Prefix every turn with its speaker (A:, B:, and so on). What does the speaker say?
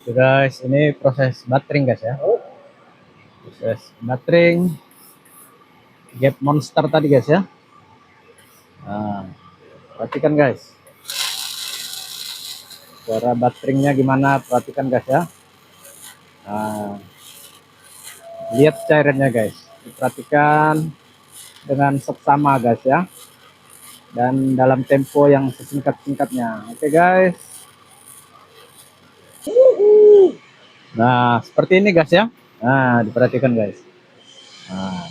A: Oke guys, ini proses buttering guys ya. Proses buttering gap monster tadi guys ya. Nah, perhatikan guys. Cara butteringnya gimana? Perhatikan guys ya. Nah, lihat cairannya guys. Diperhatikan dengan seksama guys ya. Dan dalam tempo yang sesingkat-singkatnya. Oke guys. Nah, seperti ini guys ya. Nah, diperhatikan guys. Nah,